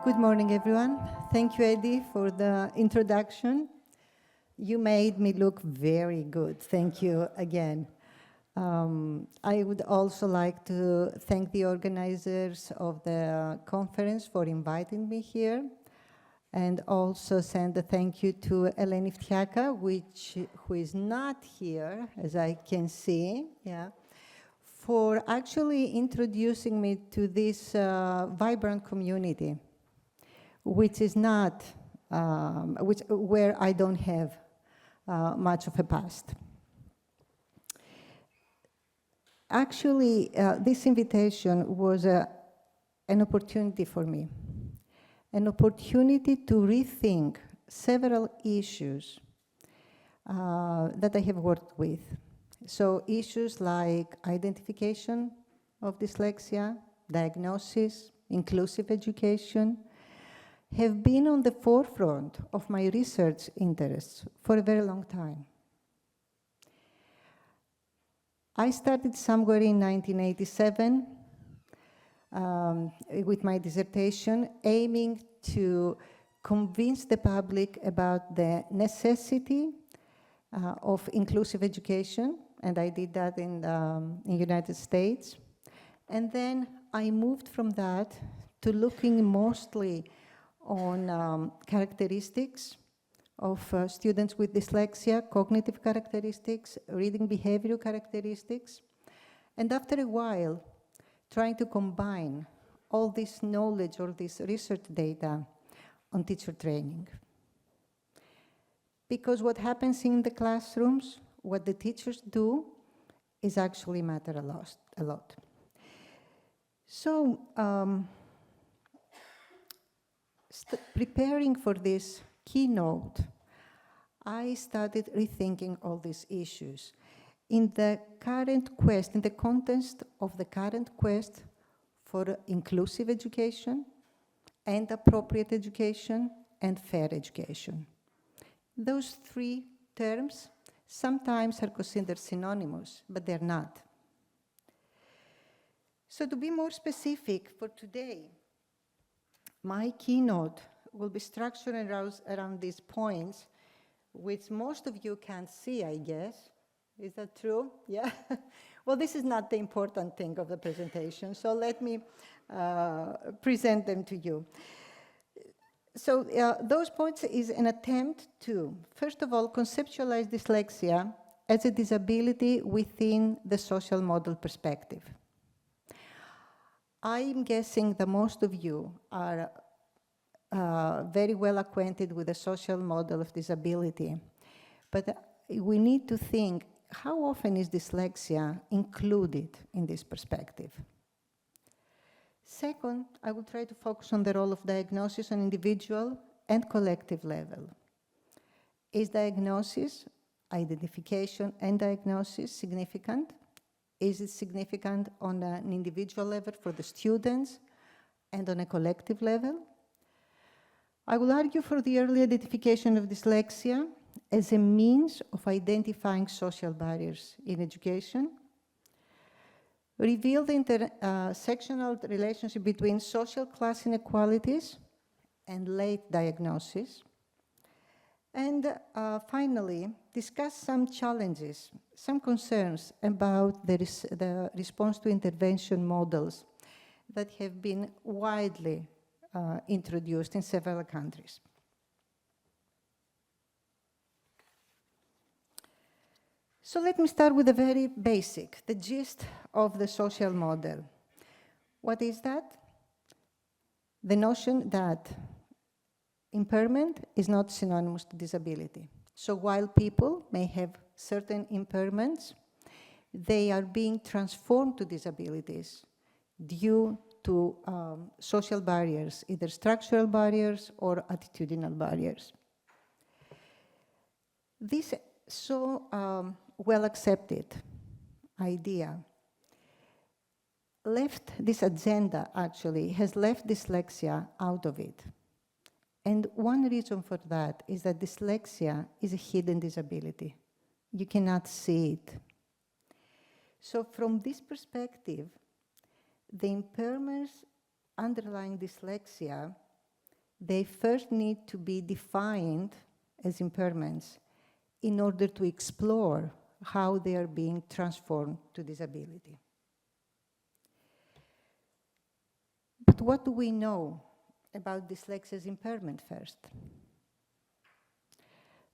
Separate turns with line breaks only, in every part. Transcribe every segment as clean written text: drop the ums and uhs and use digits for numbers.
Good morning, everyone. Thank you, Eddie, for the introduction. You made me look very good. Thank you again. I would also like to thank the organizers of the conference for inviting me here, and also send a thank you to Eleni Ftiaka, who is not here, as I can see, for actually introducing me to this vibrant community, which is not, where I don't have much of a past. Actually, this invitation was an opportunity for me, an opportunity to rethink several issues that I have worked with. So issues like identification of dyslexia, diagnosis, inclusive education, have been on the forefront of my research interests for a very long time. I started somewhere in 1987 with my dissertation, aiming to convince the public about the necessity of inclusive education, and I did that in the United States. And then I moved from that to looking mostly on characteristics of students with dyslexia, cognitive characteristics, reading behavior characteristics, and after a while, trying to combine all this knowledge or this research data on teacher training. Because what happens in the classrooms, what the teachers do, is actually matter a lot. So, preparing for this keynote, I started rethinking all these issues in the current quest, in the context of the current quest for inclusive education and appropriate education and fair education. Those three terms sometimes are considered synonymous, but they're not. So to be more specific for today, my keynote will be structured around these points, which most of you can't see, I guess. Is that true? Yeah? Well, this is not the important thing of the presentation, so let me present them to you. So those points is an attempt to, first of all, conceptualize dyslexia as a disability within the social model perspective. I'm guessing that most of you are very well acquainted with the social model of disability, but we need to think, how often is dyslexia included in this perspective? Second, I will try to focus on the role of diagnosis on individual and collective level. Is diagnosis, identification and diagnosis significant? Is it significant on an individual level for the students and on a collective level? I will argue for the early identification of dyslexia as a means of identifying social barriers in education, reveal the intersectional relationship between social class inequalities and late diagnosis, and finally, discuss some challenges, some concerns about the response to intervention models that have been widely introduced in several countries. So let me start with the very basic, the gist of the social model. What is that? The notion that impairment is not synonymous to disability. So while people may have certain impairments, they are being transformed to disabilities due to social barriers, either structural barriers or attitudinal barriers. This well-accepted idea this agenda actually has left dyslexia out of it. And one reason for that is that dyslexia is a hidden disability. You cannot see it. So from this perspective, the impairments underlying dyslexia they first need to be defined as impairments in order to explore how they are being transformed to disability. But what do we know about dyslexia's impairment first?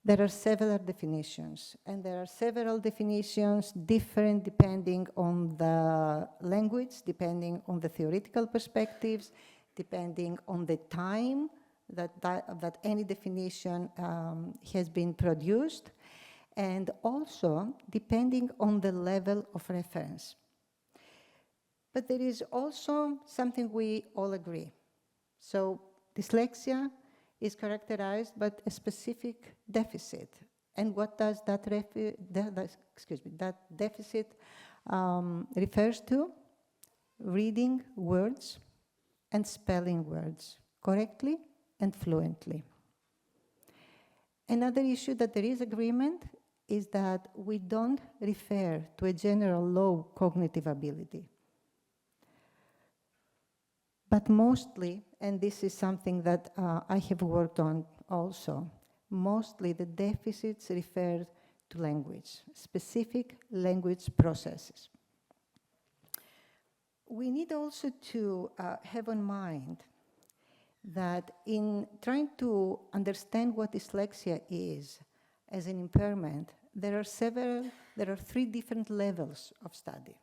There are several definitions, and there are several definitions different depending on the language, depending on the theoretical perspectives, depending on the time that any definition has been produced, and also depending on the level of reference. But there is also something we all agree. So dyslexia is characterized by a specific deficit. And what does that deficit refers to? Reading words and spelling words correctly and fluently. Another issue that there is agreement is that we don't refer to a general low cognitive ability. But mostly, and this is something that I have worked on also, mostly the deficits refer to language, specific language processes. We need also to have in mind that in trying to understand what dyslexia is as an impairment, there are three different levels of study.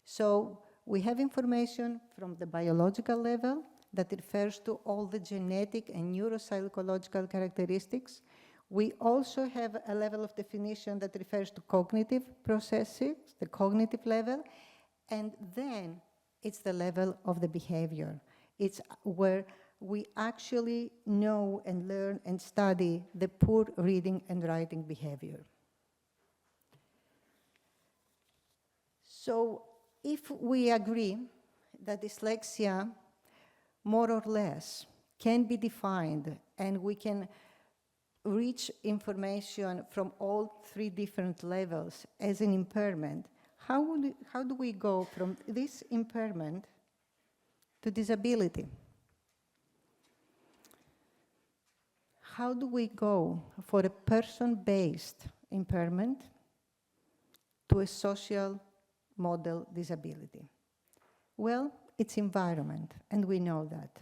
So we have information from the biological level that refers to all the genetic and neuropsychological characteristics. We also have a level of definition that refers to cognitive processes, the cognitive level, and then it's the level of the behavior. It's where we actually know and learn and study the poor reading and writing behavior. So if we agree that dyslexia, more or less, can be defined and we can reach information from all three different levels as an impairment, how do we go from this impairment to disability? How do we go for a person-based impairment to a social model disability? Well, it's environment, and we know that.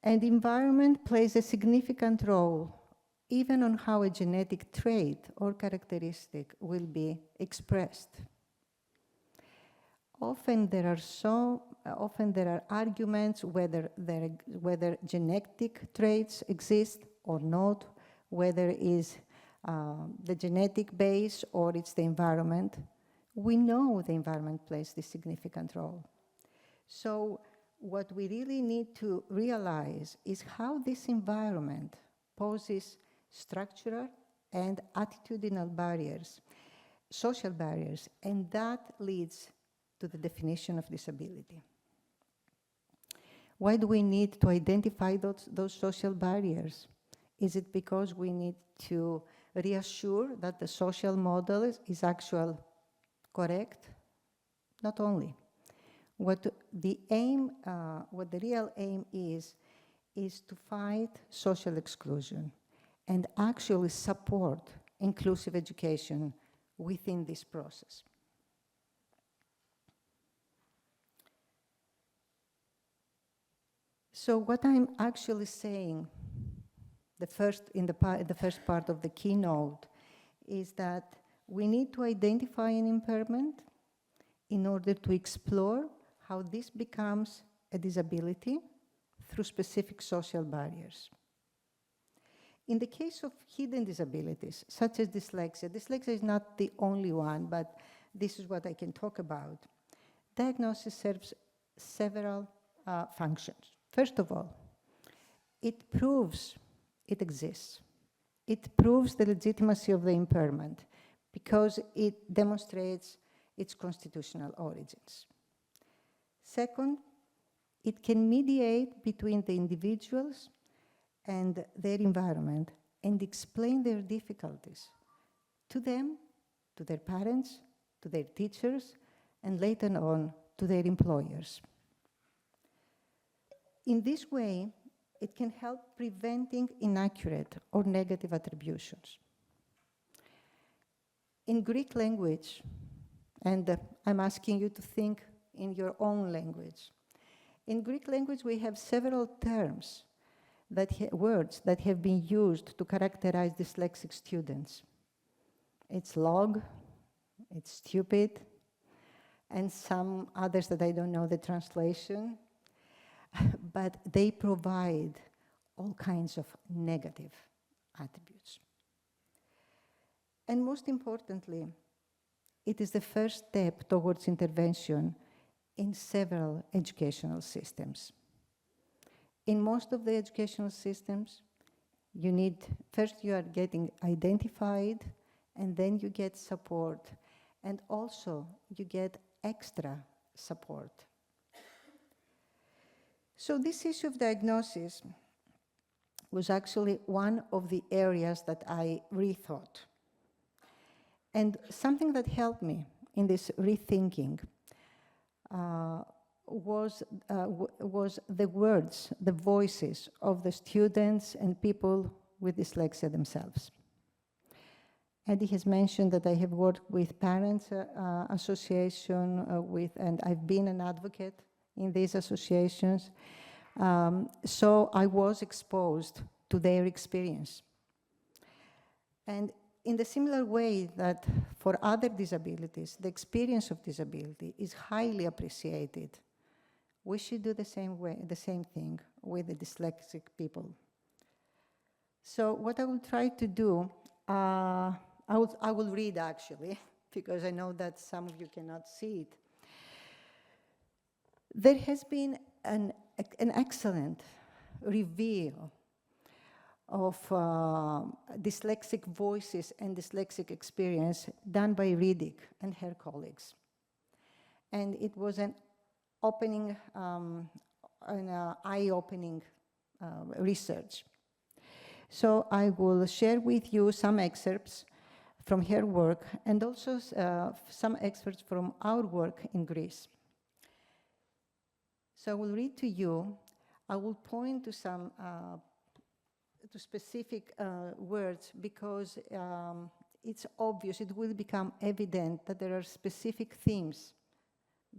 And environment plays a significant role even on how a genetic trait or characteristic will be expressed. Often there are arguments whether genetic traits exist or not, whether it is the genetic base or it's the environment. We know the environment plays this significant role. So what we really need to realize is how this environment poses structural and attitudinal barriers, social barriers, and that leads to the definition of disability. Why do we need to identify those social barriers? Is it because we need to reassure that the social model is actually correct? Not only. What the real aim is to fight social exclusion and actually support inclusive education within this process. So what I'm actually saying, the first part of the keynote, is that we need to identify an impairment in order to explore how this becomes a disability through specific social barriers. In the case of hidden disabilities, such as dyslexia is not the only one, but this is what I can talk about. Diagnosis serves several functions. First of all, it proves it exists. It proves the legitimacy of the impairment because it demonstrates its constitutional origins. Second, it can mediate between the individuals and their environment and explain their difficulties to them, to their parents, to their teachers, and later on to their employers. In this way, It can help preventing inaccurate or negative attributions. In Greek language, and I'm asking you to think in your own language. In Greek language, we have several terms, words that have been used to characterize dyslexic students. It's log, it's stupid, and some others that I don't know the translation, but they provide all kinds of negative attributes. And most importantly, it is the first step towards intervention in several educational systems. In most of the educational systems, first you are getting identified, and then you get support, and also you get extra support. So this issue of diagnosis was actually one of the areas that I rethought. And something that helped me in this rethinking was the words, the voices of the students and people with dyslexia themselves. Eddie has mentioned that I have worked with Parents Association, and I've been an advocate in these associations. So I was exposed to their experience. And in the similar way that for other disabilities, the experience of disability is highly appreciated, we should do the same thing with the dyslexic people. So what I will try to do, I will read actually, because I know that some of you cannot see it. There has been an excellent reveal of dyslexic voices and dyslexic experience done by Riddick and her colleagues. And it was an opening, eye-opening research. So I will share with you some excerpts from her work and also some excerpts from our work in Greece. So I will read to you. I will point to some to specific words because it's obvious, it will become evident that there are specific themes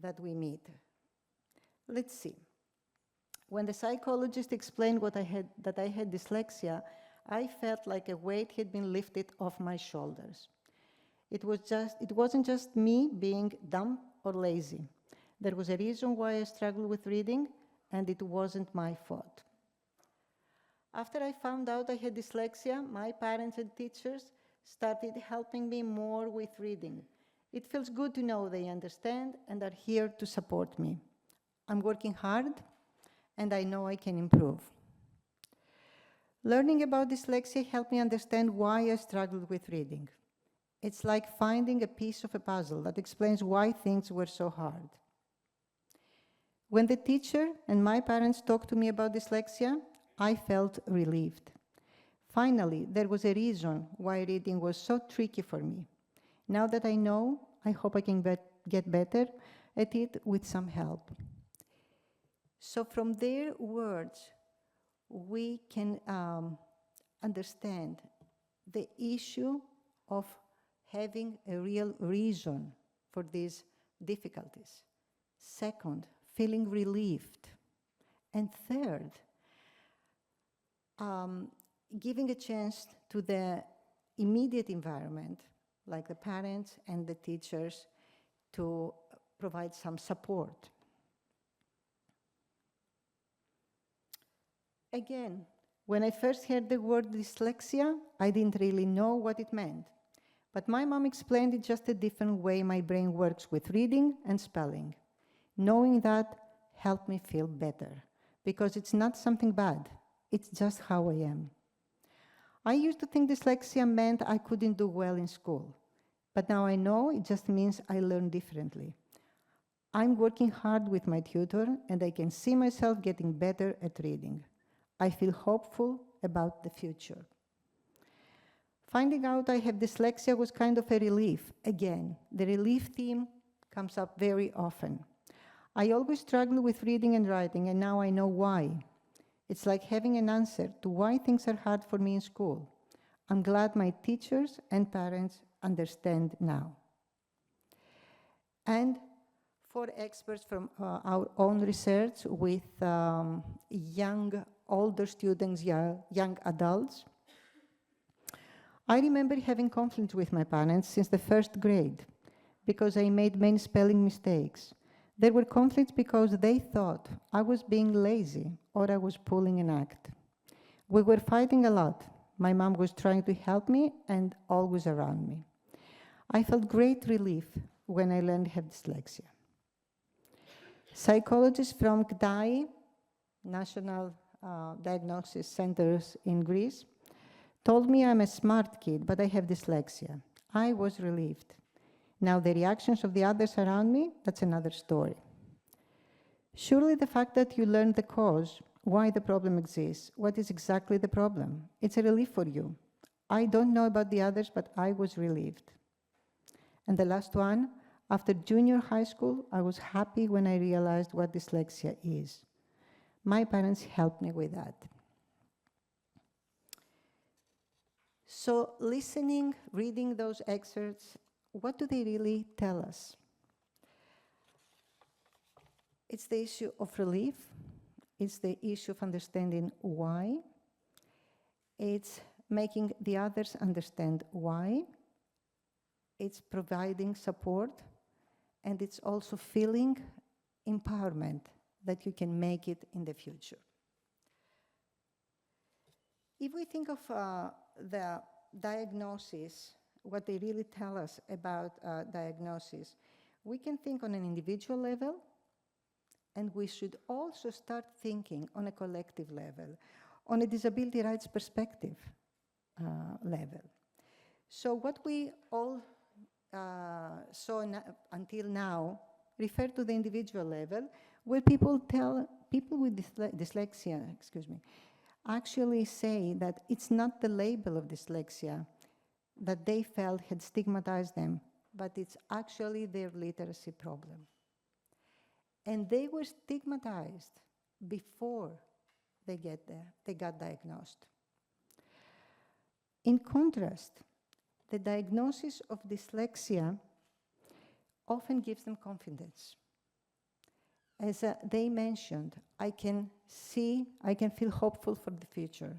that we meet. Let's see. When the psychologist explained that I had dyslexia, I felt like a weight had been lifted off my shoulders. It wasn't just me being dumb or lazy. There was a reason why I struggled with reading, and it wasn't my fault. After I found out I had dyslexia, my parents and teachers started helping me more with reading. It feels good to know they understand and are here to support me. I'm working hard, and I know I can improve. Learning about dyslexia helped me understand why I struggled with reading. It's like finding a piece of a puzzle that explains why things were so hard. When the teacher and my parents talked to me about dyslexia, I felt relieved. Finally, there was a reason why reading was so tricky for me. Now that I know, I hope I can get better at it with some help. So from their words, we can understand the issue of having a real reason for these difficulties. Second, feeling relieved. And third, giving a chance to the immediate environment, like the parents and the teachers, to provide some support. Again, when I first heard the word dyslexia, I didn't really know what it meant. But my mom explained it just a different way my brain works with reading and spelling. Knowing that helped me feel better, because it's not something bad. It's just how I am. I used to think dyslexia meant I couldn't do well in school, but now I know it just means I learn differently. I'm working hard with my tutor, and I can see myself getting better at reading. I feel hopeful about the future. Finding out I have dyslexia was kind of a relief. Again, the relief theme comes up very often. I always struggled with reading and writing, and now I know why. It's like having an answer to why things are hard for me in school. I'm glad my teachers and parents understand now. And for experts from our own research with young, older students, young adults, I remember having conflicts with my parents since the first grade because I made many spelling mistakes. There were conflicts because they thought I was being lazy or I was pulling an act. We were fighting a lot. My mom was trying to help me and always around me. I felt great relief when I learned to have dyslexia. Psychologists from CDAI, National Diagnosis Centers in Greece, told me I'm a smart kid, but I have dyslexia. I was relieved. Now the reactions of the others around me, that's another story. Surely the fact that you learned the cause, why the problem exists, what is exactly the problem, it's a relief for you. I don't know about the others, but I was relieved. And the last one, after junior high school, I was happy when I realized what dyslexia is. My parents helped me with that. So listening, reading those excerpts, what do they really tell us? It's the issue of relief. It's the issue of understanding why. It's making the others understand why. It's providing support. And it's also feeling empowerment that you can make it in the future. If we think of the diagnosis, what they really tell us about diagnosis, we can think on an individual level, and we should also start thinking on a collective level, on a disability rights perspective level. So what we all saw until now refer to the individual level, where people with dyslexia, actually say that it's not the label of dyslexia that they felt had stigmatized them, but it's actually their literacy problem. And they were stigmatized before they got diagnosed. In contrast, the diagnosis of dyslexia often gives them confidence. As they mentioned, I can feel hopeful for the future.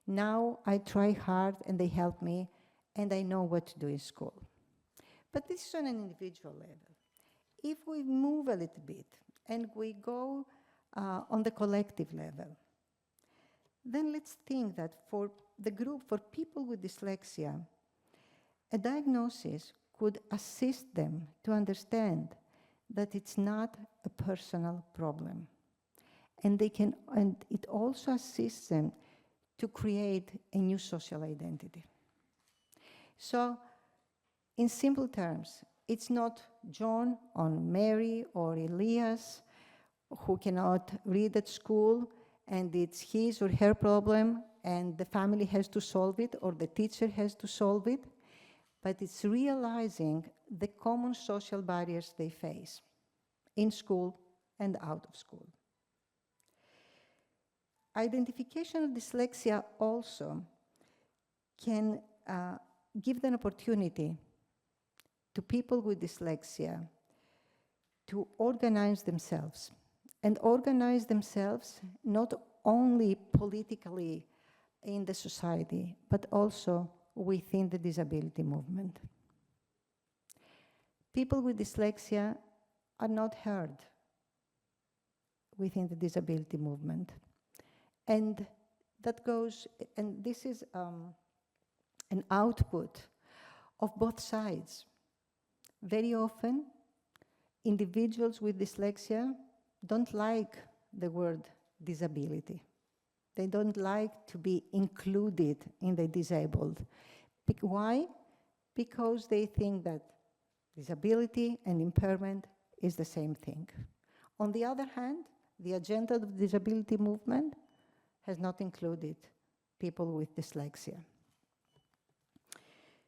Now I try hard and they help me and I know what to do in school. But this is on an individual level. If we move a little bit and we go on the collective level, then let's think that for the group, for people with dyslexia, a diagnosis could assist them to understand that it's not a personal problem. And it also assists them to create a new social identity. So, in simple terms, it's not John or Mary or Elias who cannot read at school and it's his or her problem and the family has to solve it or the teacher has to solve it, but it's realizing the common social barriers they face in school and out of school. Identification of dyslexia also can give an opportunity to people with dyslexia to organize themselves, and organize themselves not only politically in the society, but also within the disability movement. People with dyslexia are not heard within the disability movement. And that goes, and this is an output of both sides. Very often, individuals with dyslexia don't like the word disability. They don't like to be included in the disabled. Why? Because they think that disability and impairment is the same thing. On the other hand, the agenda of the disability movement has not included people with dyslexia.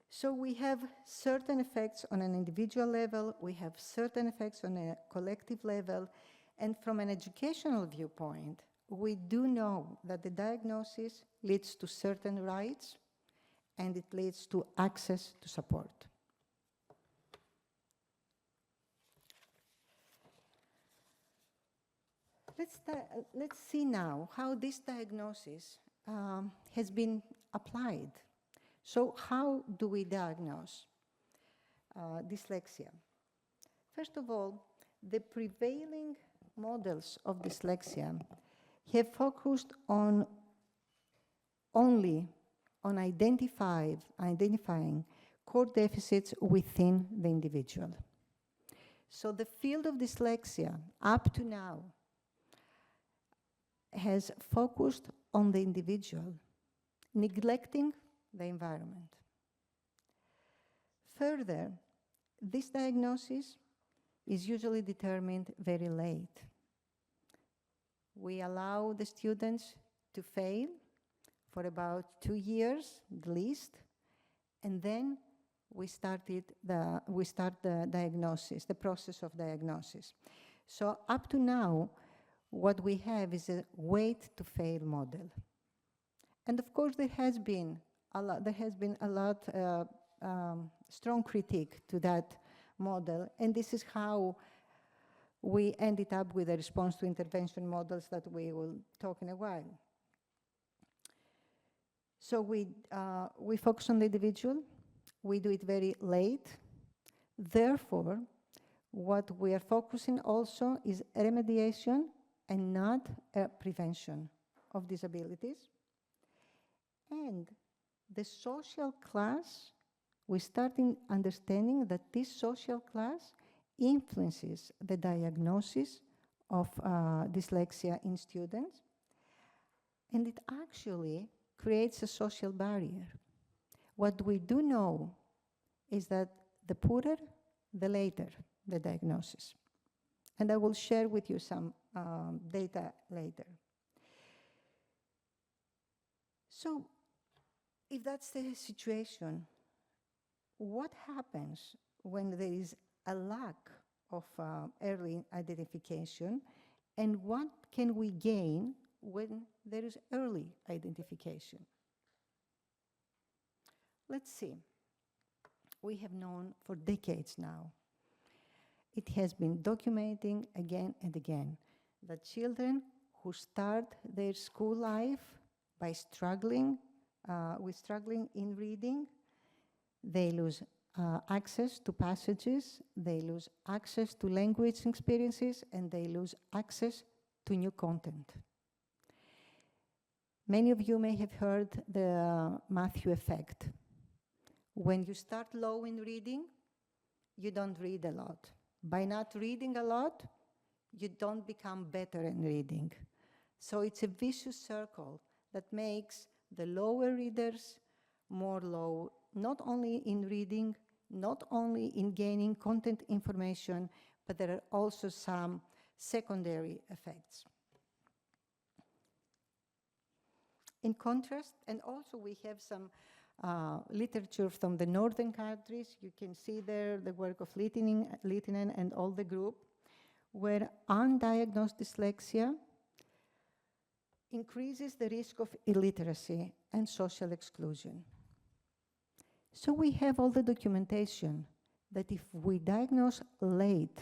So we have certain effects on an individual level, we have certain effects on a collective level, and from an educational viewpoint, we do know that the diagnosis leads to certain rights and it leads to access to support. Let's see now how this diagnosis has been applied. So how do we diagnose dyslexia? First of all, the prevailing models of dyslexia have focused only on identifying core deficits within the individual. So the field of dyslexia, up to now, has focused on the individual, neglecting the environment. Further, this diagnosis is usually determined very late. We allow the students to fail for about 2 years, at least, and then we start the diagnosis, the process of diagnosis. So up to now, what we have is a wait to fail model. And of course, there has been a lot strong critique to that model, and this is how we ended up with a response to intervention models that we will talk in a while. So we focus on the individual, we do it very late. Therefore, what we are focusing also is remediation and not prevention of disabilities. And the social class, we start in understanding that this social class influences the diagnosis of dyslexia in students, and it actually creates a social barrier. What we do know is that the poorer, the later the diagnosis. And I will share with you some data later. So, if that's the situation, what happens when there is a lack of early identification, and what can we gain when there is early identification? Let's see. We have known for decades now. It has been documenting again and again that children who start their school life by struggling in reading, they lose access to passages, they lose access to language experiences, and they lose access to new content. Many of you may have heard the Matthew effect. When you start low in reading, you don't read a lot. By not reading a lot, you don't become better in reading. So it's a vicious circle that makes the lower readers more low, not only in reading, not only in gaining content information, but there are also some secondary effects. In contrast, and also we have some literature from the northern countries. You can see there the work of Littinen and all the group, where undiagnosed dyslexia increases the risk of illiteracy and social exclusion. So we have all the documentation that if we diagnose late,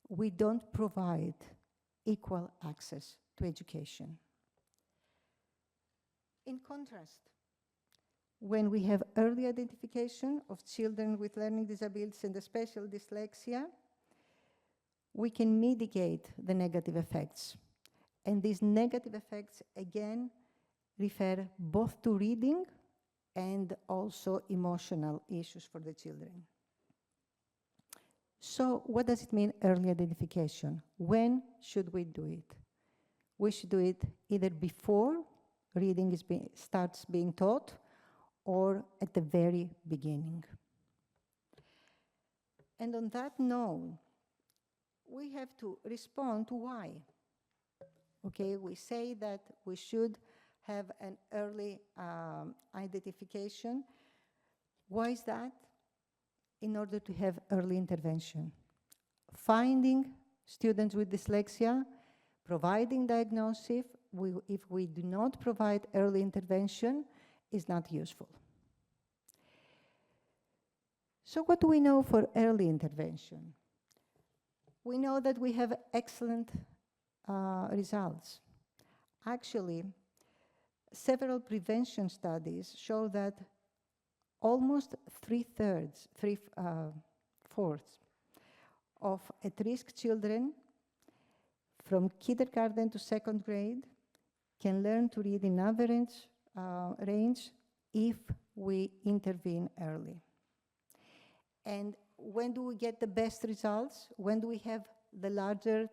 we don't provide equal access to education. In contrast, when we have early identification of children with learning disabilities and especially dyslexia, we can mitigate the negative effects. And these negative effects, again, refer both to reading and also emotional issues for the children. So what does it mean, early identification? When should we do it? We should do it either before reading starts being taught or at the very beginning. And on that note, we have to respond to why. Okay, we say that we should have an early identification. Why is that? In order to have early intervention. Finding students with dyslexia providing diagnosis, if we do not provide early intervention, is not useful. So what do we know for early intervention? We know that we have excellent results. Actually, several prevention studies show that almost 3/4 of at-risk children from kindergarten to second grade can learn to read in average range if we intervene early. And when do we get the best results? When do we have the larger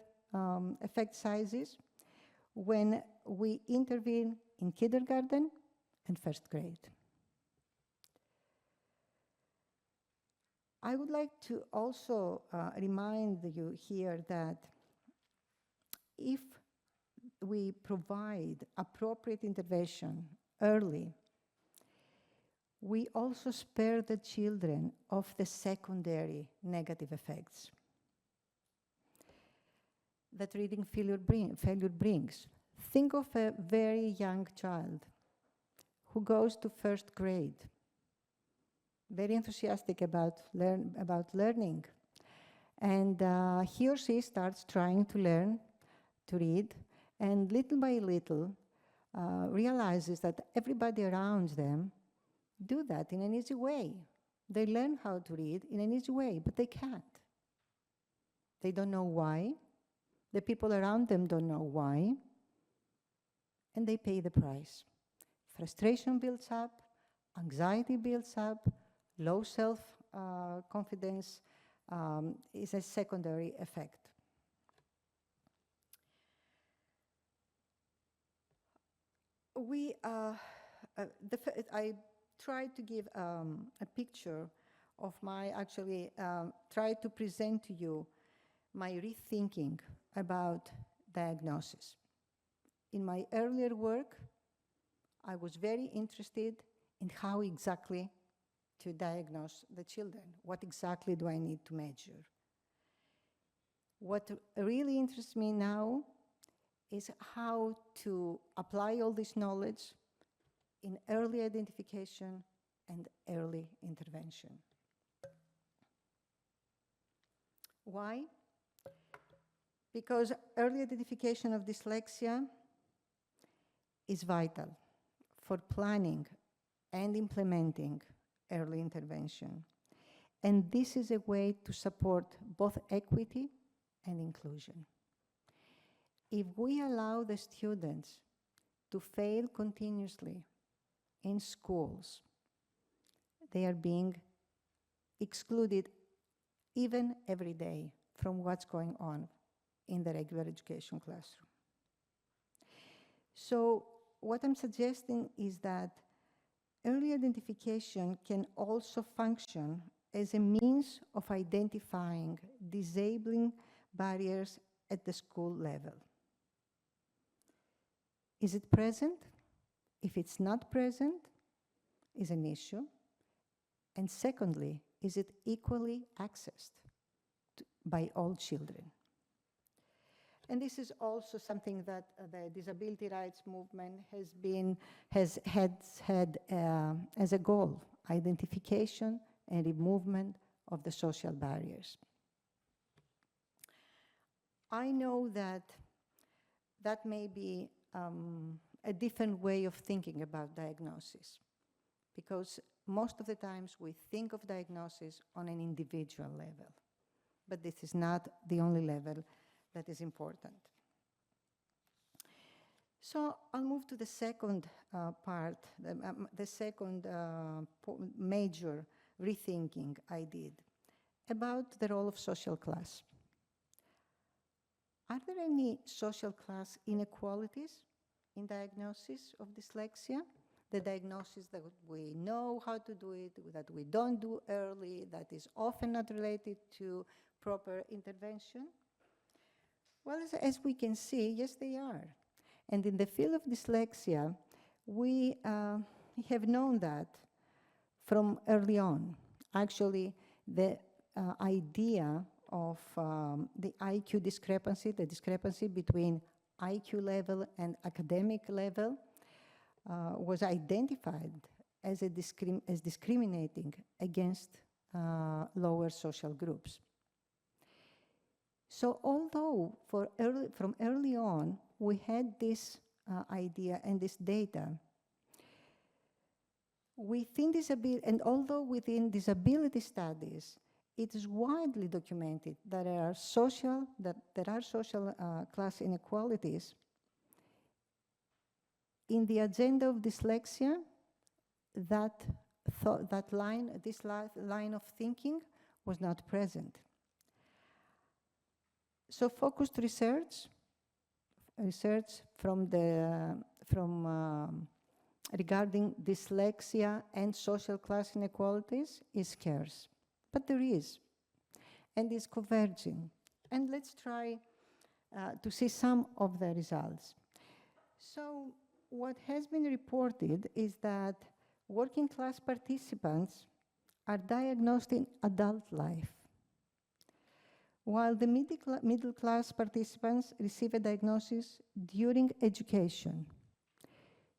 effect sizes? When we intervene in kindergarten and first grade. I would like to also remind you here that if we provide appropriate intervention early, we also spare the children of the secondary negative effects that reading failure brings. Think of a very young child who goes to first grade, very enthusiastic about learning. And he or she starts trying to learn to read, and little by little realizes that everybody around them do that in an easy way. They learn how to read in an easy way, but they can't. They don't know why. The people around them don't know why. And they pay the price. Frustration builds up, anxiety builds up, low self-confidence is a secondary effect. I tried to give a picture of tried to present to you my rethinking about diagnosis. In my earlier work, I was very interested in how exactly to diagnose the children. What exactly do I need to measure? What really interests me now is how to apply all this knowledge in early identification and early intervention. Why? Because early identification of dyslexia is vital for planning and implementing early intervention. And this is a way to support both equity and inclusion. If we allow the students to fail continuously in schools, they are being excluded even every day from what's going on in the regular education classroom. So what I'm suggesting is that early identification can also function as a means of identifying disabling barriers at the school level. Is it present? If it's not present, is an issue. And secondly, is it equally accessed by all children? And this is also something that the disability rights movement has had as a goal, identification and removal of the social barriers. I know that that may be a different way of thinking about diagnosis, because most of the times we think of diagnosis on an individual level, but this is not the only level that is important. So I'll move to the second part, the second major rethinking I did about the role of social class. Are there any social class inequalities in diagnosis of dyslexia? The diagnosis that we know how to do it, that we don't do early, that is often not related to proper intervention? Well, as we can see, yes, they are. And in the field of dyslexia, we have known that from early on. Actually, the idea of the IQ discrepancy, the discrepancy between IQ level and academic level was identified as discriminating against lower social groups. So although from early on we had this idea and this data, within disability, and although within disability studies, it is widely documented that there are social class inequalities, in the agenda of dyslexia, this line of thinking was not present. So focused research regarding dyslexia and social class inequalities is scarce, but there is, and is converging. And let's try to see some of the results. So what has been reported is that working class participants are diagnosed in adult life, while the middle class participants receive a diagnosis during education.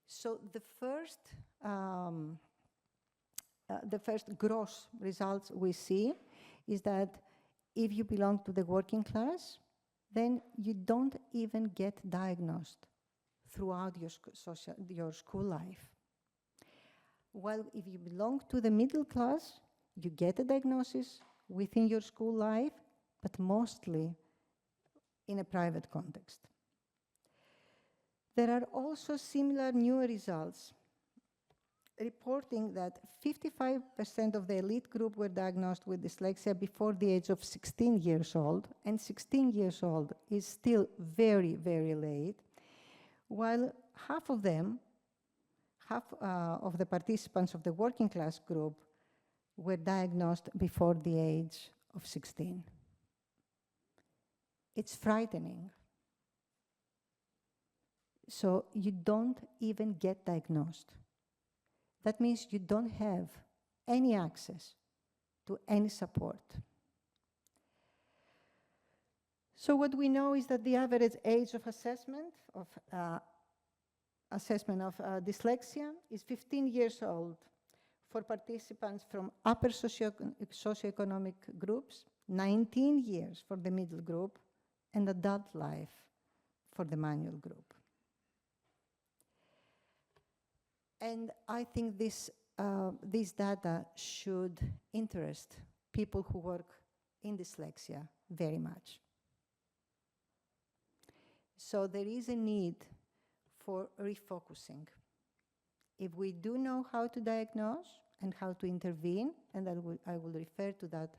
So the first gross results we see is that if you belong to the working class, then you don't even get diagnosed throughout your school life. While if you belong to the middle class, you get a diagnosis within your school life, but mostly in a private context. There are also similar new results reporting that 55% of the elite group were diagnosed with dyslexia before the age of 16 years old, and 16 years old is still very, very late, while half of the participants of the working class group were diagnosed before the age of 16. It's frightening. So you don't even get diagnosed. That means you don't have any access to any support. So what we know is that the average age of assessment of dyslexia is 15 years old for participants from upper socioeconomic groups, 19 years for the middle group, and adult life for the manual group. And I think this data should interest people who work in dyslexia very much. So there is a need for refocusing. If we do know how to diagnose and how to intervene, and I will refer to that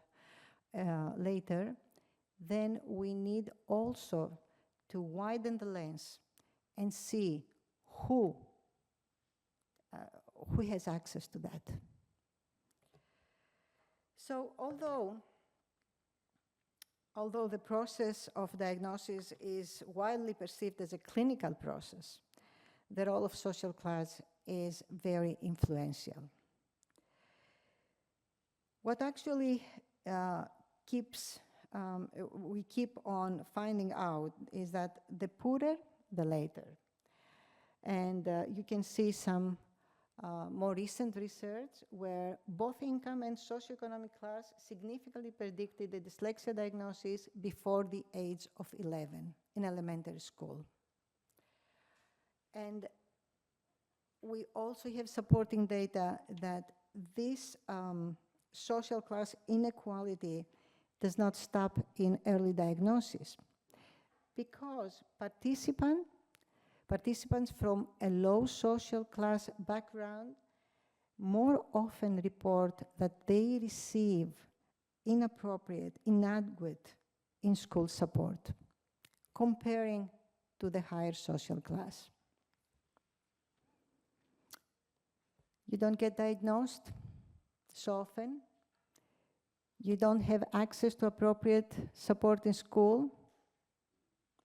later, then we need also to widen the lens and see who has access to that. So although the process of diagnosis is widely perceived as a clinical process, the role of social class is very influential. What actually we keep on finding out is that the poorer, the later. And you can see some more recent research where both income and socioeconomic class significantly predicted the dyslexia diagnosis before the age of 11 in elementary school. And we also have supporting data that this social class inequality does not stop in early diagnosis, because participants from a low social class background more often report that they receive inappropriate, inadequate in-school support, comparing to the higher social class. You don't get diagnosed so often. You don't have access to appropriate support in school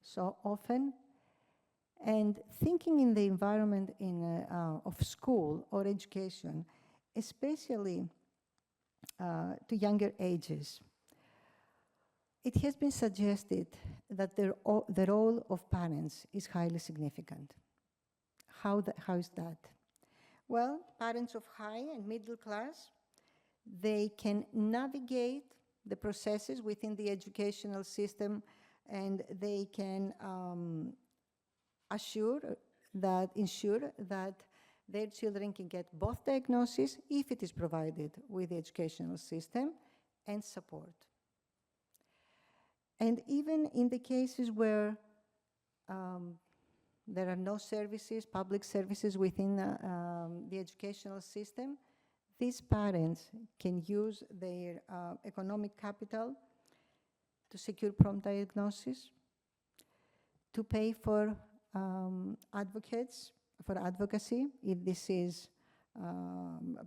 so often. And thinking in the environment of school or education, especially to younger ages, It has been suggested that the role of parents is highly significant. How is that? Well, parents of high and middle class, they can navigate the processes within the educational system, and they can ensure that their children can get both diagnosis, if it is provided with the educational system, and support. And even in the cases where there are no services, public services within the educational system, these parents can use their economic capital to secure prompt diagnosis, to pay for advocacy, if this is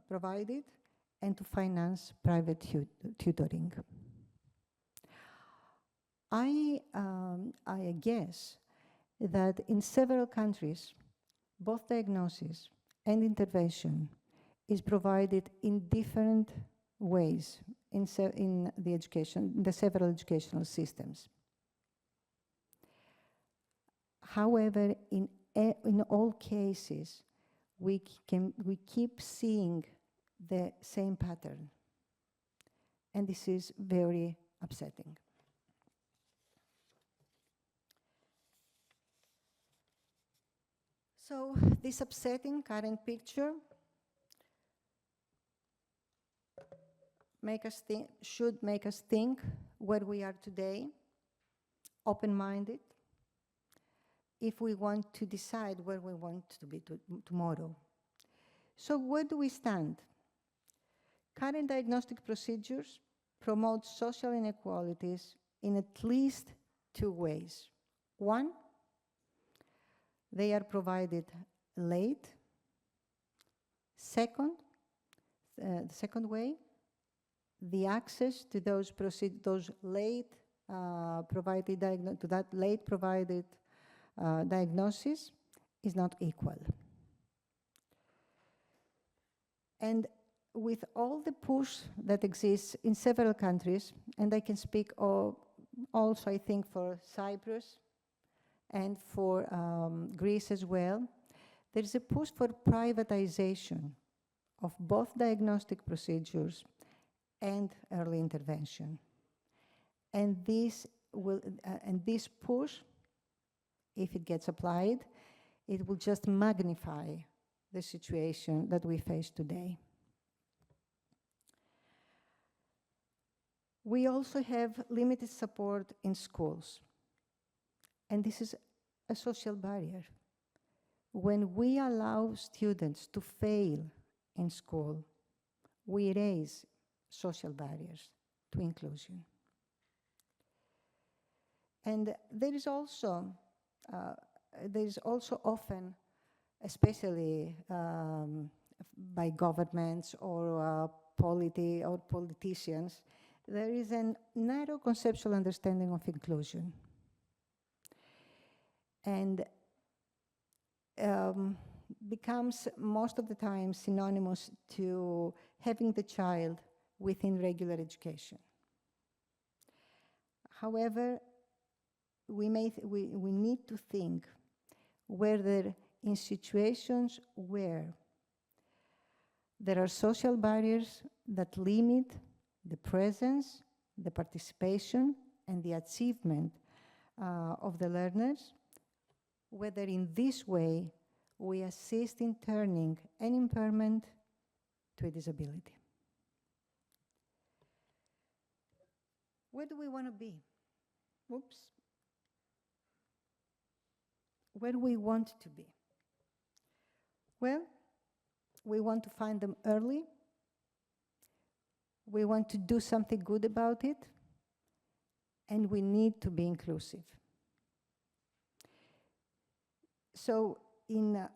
provided, and to finance private tutoring. I guess that in several countries, both diagnosis and intervention is provided in different ways in the several educational systems. However, in all cases, we keep seeing the same pattern, and this is very upsetting. So this upsetting current picture should make us think where we are today, open-minded, if we want to decide where we want to be tomorrow. So where do we stand? Current diagnostic procedures promote social inequalities in at least two ways. One, they are provided late. Second, the second way, the access to those late provided diagnosis is not equal. And with all the push that exists in several countries, and I can speak also, I think, for Cyprus and for Greece as well, there is a push for privatization of both diagnostic procedures and early intervention. And this push, if it gets applied, it will just magnify the situation that we face today. We also have limited support in schools. And this is a social barrier. When we allow students to fail in school, we raise social barriers to inclusion. And there is also often, especially by governments or politicians, there is a narrow conceptual understanding of inclusion. And becomes most of the time synonymous to having the child within regular education. However, we need to think whether in situations where there are social barriers that limit the presence, the participation, and the achievement of the learners, whether in this way we assist in turning an impairment to a disability. Where do we want to be? Oops. Where do we want to be? Well, we want to find them early. We want to do something good about it. And we need to be inclusive. So there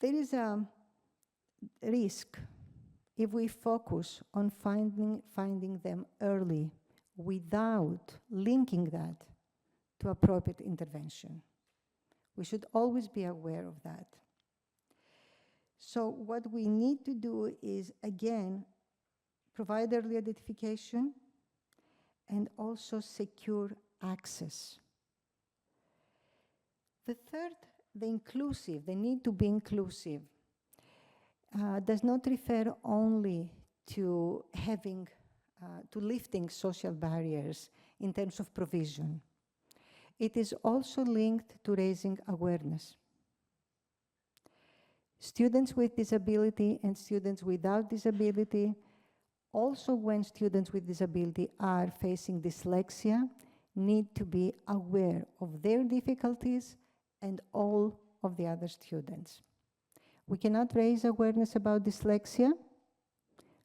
is a risk if we focus on finding them early without linking that to appropriate intervention. We should always be aware of that. So what we need to do is, again, provide early identification, and also secure access. The third, the inclusive, the need to be inclusive, does not refer only to having, to lifting social barriers in terms of provision. It is also linked to raising awareness. Students with disability and students without disability, also when students with disability are facing dyslexia, need to be aware of their difficulties and all of the other students. We cannot raise awareness about dyslexia.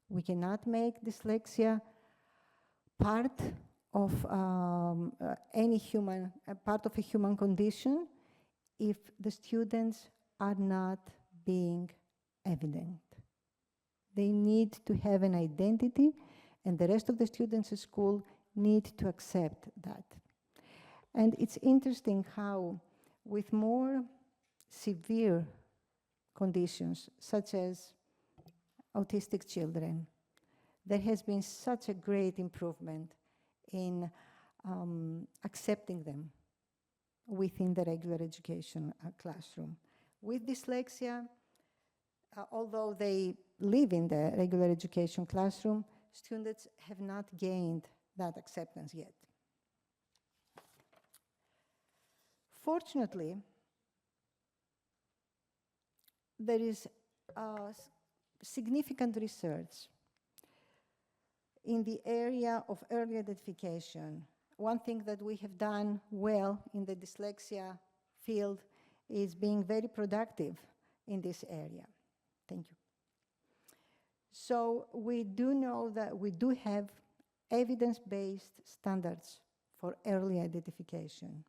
We cannot make dyslexia part of any human, part of a human condition if the students are not being evident. They need to have an identity, and the rest of the students at school need to accept that. And it's interesting how, with more severe conditions, such as autistic children, there has been such a great improvement in accepting them within the regular education classroom. With dyslexia, although they live in the regular education classroom, students have not gained that acceptance yet. Fortunately, there is significant research in the area of early identification. One thing that we have done well in the dyslexia field is being very productive in this area. Thank you. So we do know that we do have evidence-based standards for early identification.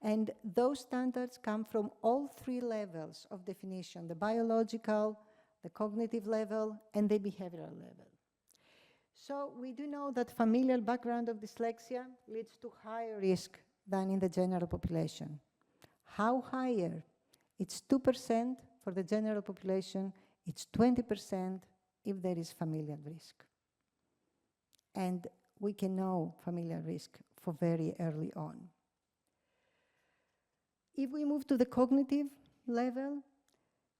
And those standards come from all three levels of definition: the biological, the cognitive level, and the behavioral level. So we do know that familial background of dyslexia leads to higher risk than in the general population. How higher? It's 2% for the general population, it's 20% if there is familial risk. And we can know familial risk for very early on. If we move to the cognitive level,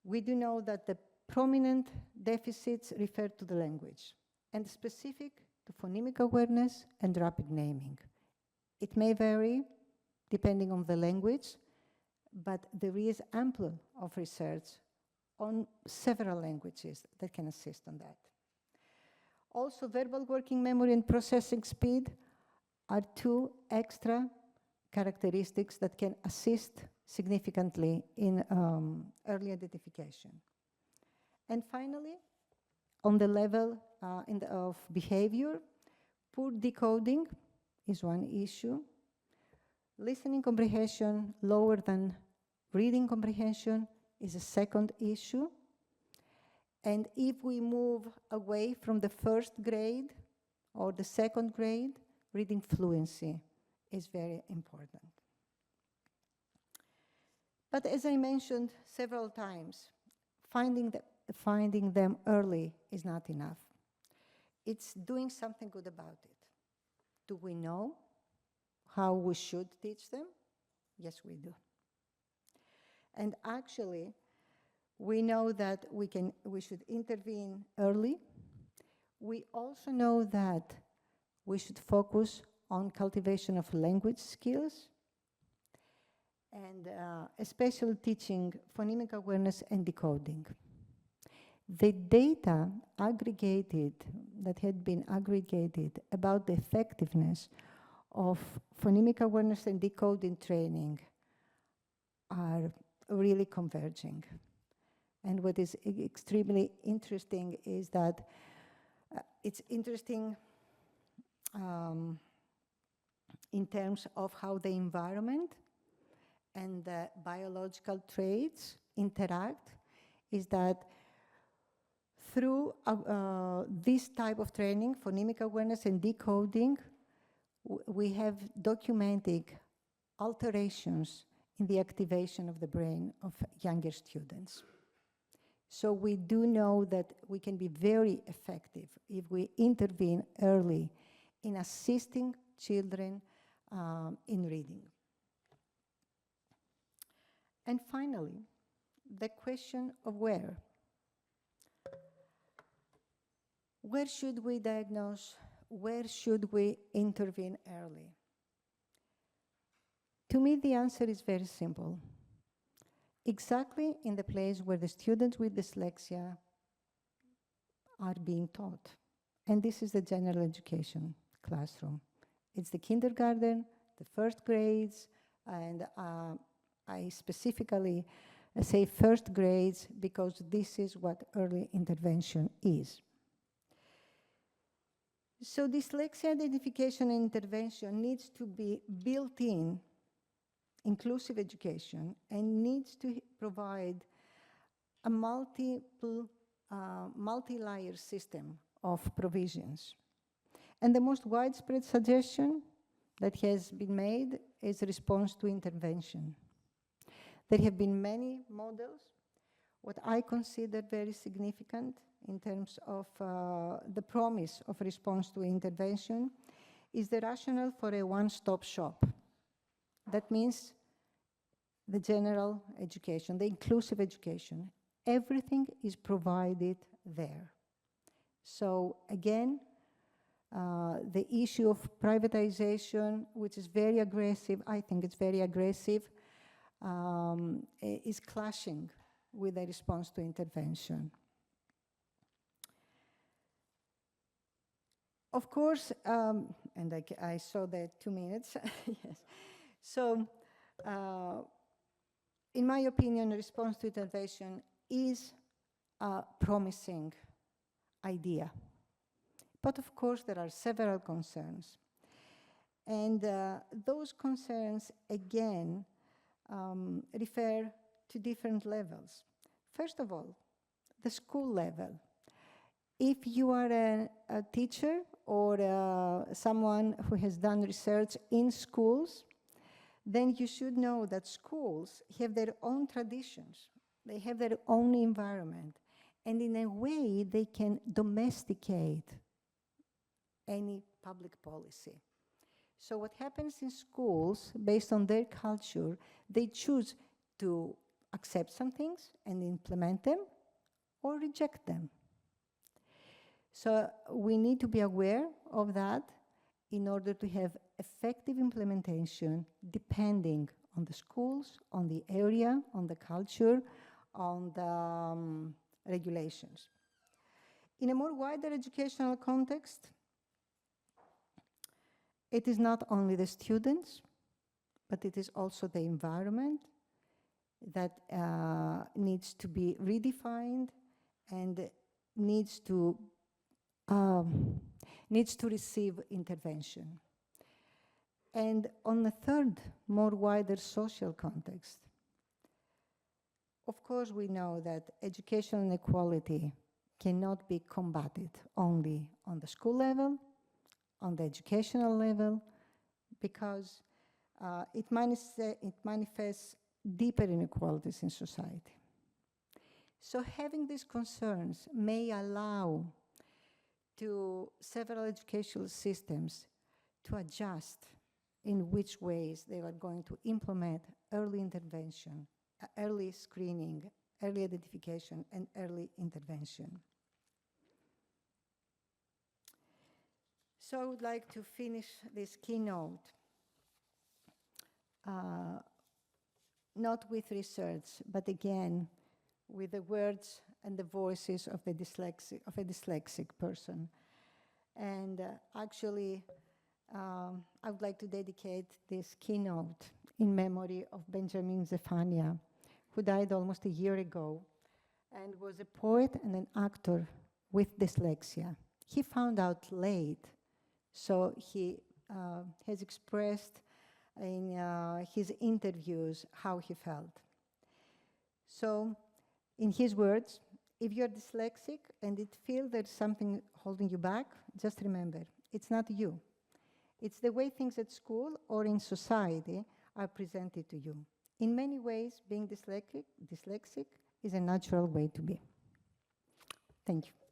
we do know that the prominent deficits refer to the language, and specific to phonemic awareness and rapid naming. It may vary depending on the language, but there is ample of research on several languages that can assist on that. Also, verbal working memory and processing speed are two extra characteristics that can assist significantly in early identification. And finally, on the level of behavior, poor decoding is one issue. Listening comprehension lower than reading comprehension is a second issue. And if we move away from the first grade or the second grade, reading fluency is very important. But as I mentioned several times, finding them early is not enough. It's doing something good about it. Do we know how we should teach them? Yes, we do. And actually, we know that we should intervene early. We also know that we should focus on cultivation of language skills and especially teaching phonemic awareness and decoding. The data that had been aggregated about the effectiveness of phonemic awareness and decoding training are really converging. And what is extremely interesting is that it's interesting in terms of how the environment and the biological traits interact, is that through this type of training, phonemic awareness and decoding, we have documented alterations in the activation of the brain of younger students. So we do know that we can be very effective if we intervene early in assisting children in reading. And finally, the question of where. Where should we diagnose? Where should we intervene early? To me, the answer is very simple. Exactly in the place where the students with dyslexia are being taught. And this is the general education classroom. It's the kindergarten, the first grades, and I specifically say first grades because this is what early intervention is. So dyslexia identification and intervention needs to be built in inclusive education and needs to provide a multi-layer system of provisions. And the most widespread suggestion that has been made is response to intervention. There have been many models. What I consider very significant in terms of the promise of response to intervention is the rationale for a one-stop shop. That means the general education, the inclusive education. Everything is provided there. So again, the issue of privatization, which is very aggressive, I think it's very aggressive, is clashing with the response to intervention. Of course, and I saw that 2 minutes, yes. So, in my opinion, response to intervention is a promising idea. But of course, there are several concerns. And those concerns, again, refer to different levels. First of all, the school level. If you are a teacher or someone who has done research in schools, then you should know that schools have their own traditions. They have their own environment. And in a way, they can domesticate any public policy. So what happens in schools, based on their culture, they choose to accept some things and implement them or reject them. So we need to be aware of that in order to have effective implementation depending on the schools, on the area, on the culture, on the regulations. In a more wider educational context, it is not only the students, but it is also the environment that needs to be redefined and needs to receive intervention. And on the third, more wider social context, of course we know that educational inequality cannot be combated only on the school level, on the educational level, because it manifests deeper inequalities in society. So having these concerns may allow to several educational systems to adjust in which ways they are going to implement early intervention, early screening, early identification, and early intervention. So I would like to finish this keynote not with research, but again, with the words and the voices of a dyslexic person. And actually, I would like to dedicate this keynote in memory of Benjamin Zefania, who died almost a year ago and was a poet and an actor with dyslexia. He found out late, so he has expressed in his interviews how he felt. So, in his words, if you're dyslexic and it feels there's something holding you back, just remember, it's not you. It's the way things at school or in society are presented to you. In many ways, being dyslexic is a natural way to be. Thank you.